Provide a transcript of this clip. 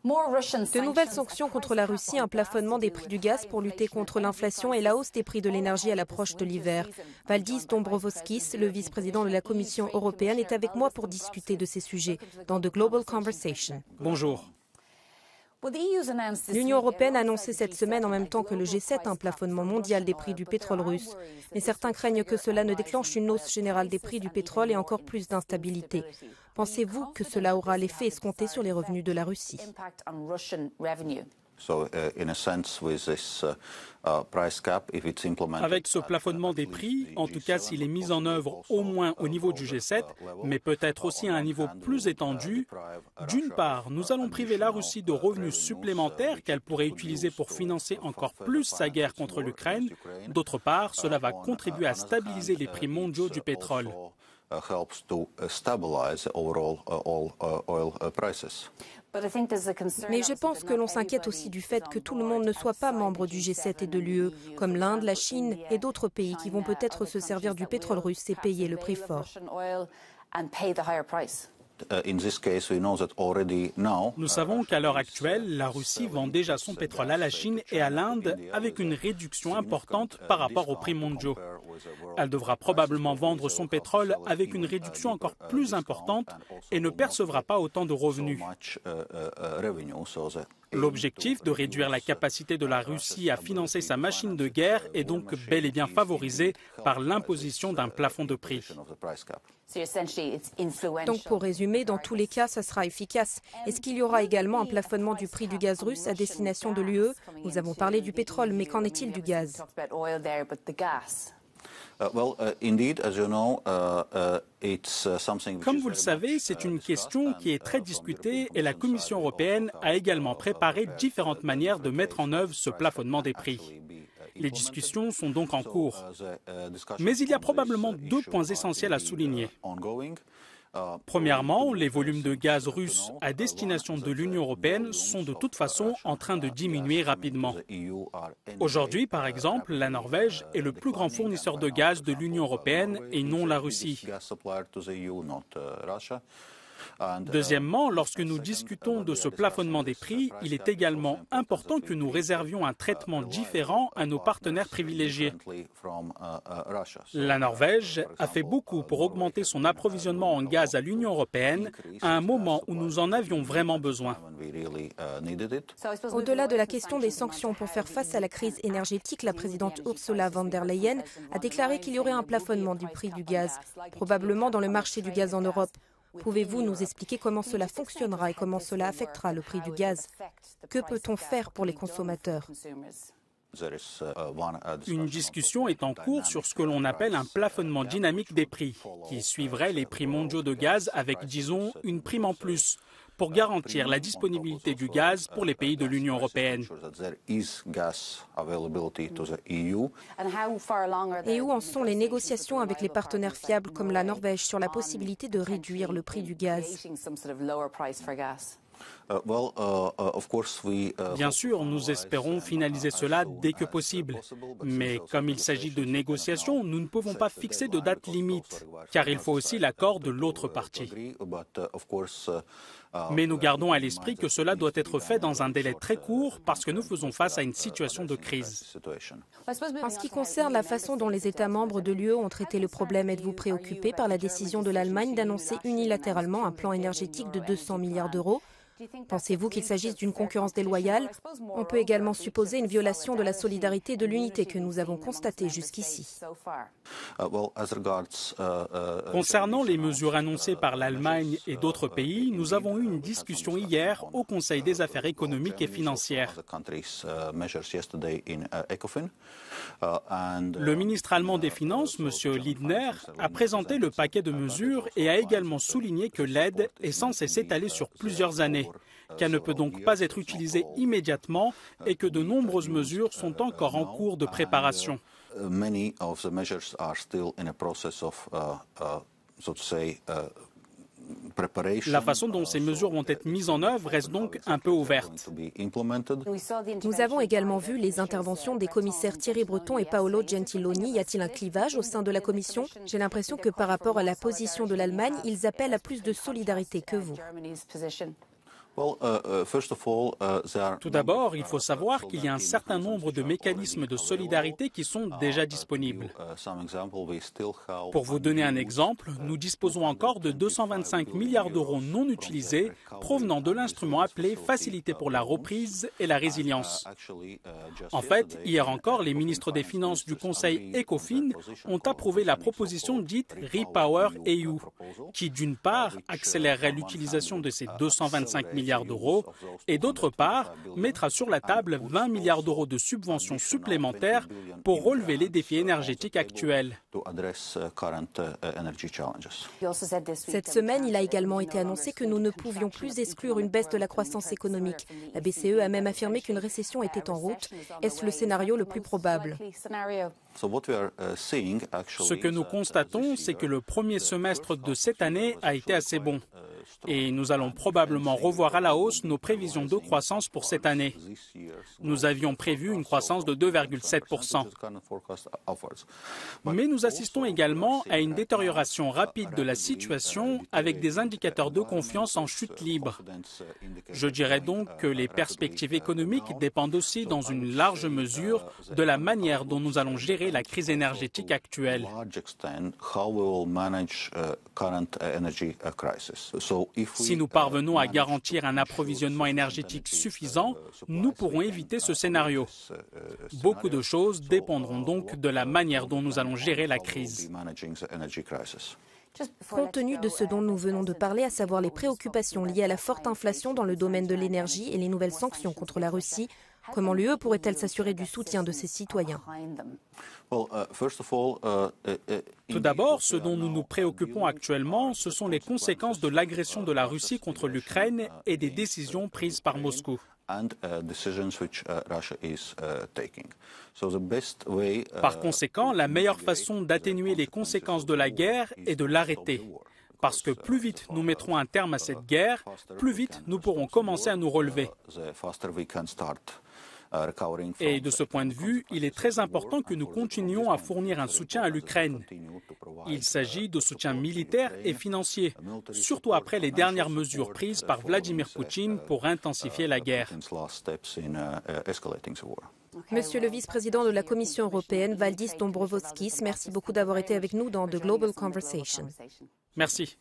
De nouvelles sanctions contre la Russie, un plafonnement des prix du gaz pour lutter contre l'inflation et la hausse des prix de l'énergie à l'approche de l'hiver. Valdis Dombrovskis, le vice-président de la Commission européenne, est avec moi pour discuter de ces sujets dans The Global Conversation. Bonjour. L'Union européenne a annoncé cette semaine en même temps que le G7 un plafonnement mondial des prix du pétrole russe. Mais certains craignent que cela ne déclenche une hausse générale des prix du pétrole et encore plus d'instabilité. Pensez-vous que cela aura l'effet escompté sur les revenus de la Russie ? Avec ce plafonnement des prix, en tout cas s'il est mis en œuvre au moins au niveau du G7, mais peut-être aussi à un niveau plus étendu, d'une part, nous allons priver la Russie de revenus supplémentaires qu'elle pourrait utiliser pour financer encore plus sa guerre contre l'Ukraine. D'autre part, cela va contribuer à stabiliser les prix mondiaux du pétrole. Mais je pense que l'on s'inquiète aussi du fait que tout le monde ne soit pas membre du G7 et de l'UE, comme l'Inde, la Chine et d'autres pays qui vont peut-être se servir du pétrole russe et payer le prix fort. Nous savons qu'à l'heure actuelle, la Russie vend déjà son pétrole à la Chine et à l'Inde avec une réduction importante par rapport aux prix mondiaux. Elle devra probablement vendre son pétrole avec une réduction encore plus importante et ne percevra pas autant de revenus. L'objectif de réduire la capacité de la Russie à financer sa machine de guerre est donc bel et bien favorisé par l'imposition d'un plafond de prix. Donc pour résumer, dans tous les cas, ça sera efficace. Est-ce qu'il y aura également un plafonnement du prix du gaz russe à destination de l'UE ? Nous avons parlé du pétrole, mais qu'en est-il du gaz ? Comme vous le savez, c'est une question qui est très discutée et la Commission européenne a également préparé différentes manières de mettre en œuvre ce plafonnement des prix. Les discussions sont donc en cours. Mais il y a probablement deux points essentiels à souligner. Premièrement, les volumes de gaz russe à destination de l'Union européenne sont de toute façon en train de diminuer rapidement. Aujourd'hui, par exemple, la Norvège est le plus grand fournisseur de gaz de l'Union européenne et non la Russie. Deuxièmement, lorsque nous discutons de ce plafonnement des prix, il est également important que nous réservions un traitement différent à nos partenaires privilégiés. La Norvège a fait beaucoup pour augmenter son approvisionnement en gaz à l'Union européenne à un moment où nous en avions vraiment besoin. Au-delà de la question des sanctions pour faire face à la crise énergétique, la présidente Ursula von der Leyen a déclaré qu'il y aurait un plafonnement du prix du gaz, probablement dans le marché du gaz en Europe. Pouvez-vous nous expliquer comment cela fonctionnera et comment cela affectera le prix du gaz ? Que peut-on faire pour les consommateurs ? Une discussion est en cours sur ce que l'on appelle un plafonnement dynamique des prix, qui suivrait les prix mondiaux de gaz avec, disons, une prime en plus, pour garantir la disponibilité du gaz pour les pays de l'Union européenne. Et où en sont les négociations avec les partenaires fiables comme la Norvège sur la possibilité de réduire le prix du gaz ? Bien sûr, nous espérons finaliser cela dès que possible. Mais comme il s'agit de négociations, nous ne pouvons pas fixer de date limite, car il faut aussi l'accord de l'autre partie. Mais nous gardons à l'esprit que cela doit être fait dans un délai très court parce que nous faisons face à une situation de crise. En ce qui concerne la façon dont les États membres de l'UE ont traité le problème, êtes-vous préoccupé par la décision de l'Allemagne d'annoncer unilatéralement un plan énergétique de 200 milliards d'euros ? Pensez-vous qu'il s'agisse d'une concurrence déloyale ? On peut également supposer une violation de la solidarité et de l'unité que nous avons constatée jusqu'ici. Concernant les mesures annoncées par l'Allemagne et d'autres pays, nous avons eu une discussion hier au Conseil des affaires économiques et financières. Le ministre allemand des Finances, M. Lindner, a présenté le paquet de mesures et a également souligné que l'aide est censée s'étaler sur plusieurs années, qu'elle ne peut donc pas être utilisée immédiatement et que de nombreuses mesures sont encore en cours de préparation. La façon dont ces mesures vont être mises en œuvre reste donc un peu ouverte. Nous avons également vu les interventions des commissaires Thierry Breton et Paolo Gentiloni. Y a-t-il un clivage au sein de la Commission ? J'ai l'impression que par rapport à la position de l'Allemagne, ils appellent à plus de solidarité que vous. Tout d'abord, il faut savoir qu'il y a un certain nombre de mécanismes de solidarité qui sont déjà disponibles. Pour vous donner un exemple, nous disposons encore de 225 milliards d'euros non utilisés provenant de l'instrument appelé Facilité pour la reprise et la résilience. En fait, hier encore, les ministres des Finances du Conseil ECOFIN ont approuvé la proposition dite Repower EU, qui d'une part accélérerait l'utilisation de ces 225 milliards d'euros et d'autre part mettra sur la table 20 milliards d'euros de subventions supplémentaires pour relever les défis énergétiques actuels. Cette semaine, il a également été annoncé que nous ne pouvions plus exclure une baisse de la croissance économique. La BCE a même affirmé qu'une récession était en route. Est-ce le scénario le plus probable? Ce que nous constatons, c'est que le premier semestre de cette année a été assez bon. Et nous allons probablement revoir à la hausse nos prévisions de croissance pour cette année. Nous avions prévu une croissance de 2,7%. Mais nous assistons également à une détérioration rapide de la situation avec des indicateurs de confiance en chute libre. Je dirais donc que les perspectives économiques dépendent aussi dans une large mesure de la manière dont nous allons gérer la crise énergétique actuelle. Si nous parvenons à garantir un approvisionnement énergétique suffisant, nous pourrons éviter ce scénario. Beaucoup de choses dépendront donc de la manière dont nous allons gérer la crise. Compte tenu de ce dont nous venons de parler, à savoir les préoccupations liées à la forte inflation dans le domaine de l'énergie et les nouvelles sanctions contre la Russie, comment l'UE pourrait-elle s'assurer du soutien de ses citoyens? Tout d'abord, ce dont nous nous préoccupons actuellement, ce sont les conséquences de l'agression de la Russie contre l'Ukraine et des décisions prises par Moscou. Par conséquent, la meilleure façon d'atténuer les conséquences de la guerre est de l'arrêter. Parce que plus vite nous mettrons un terme à cette guerre, plus vite nous pourrons commencer à nous relever. Et de ce point de vue, il est très important que nous continuions à fournir un soutien à l'Ukraine. Il s'agit de soutien militaire et financier, surtout après les dernières mesures prises par Vladimir Poutine pour intensifier la guerre. Monsieur le vice-président de la Commission européenne, Valdis Dombrovskis, merci beaucoup d'avoir été avec nous dans The Global Conversation. Merci.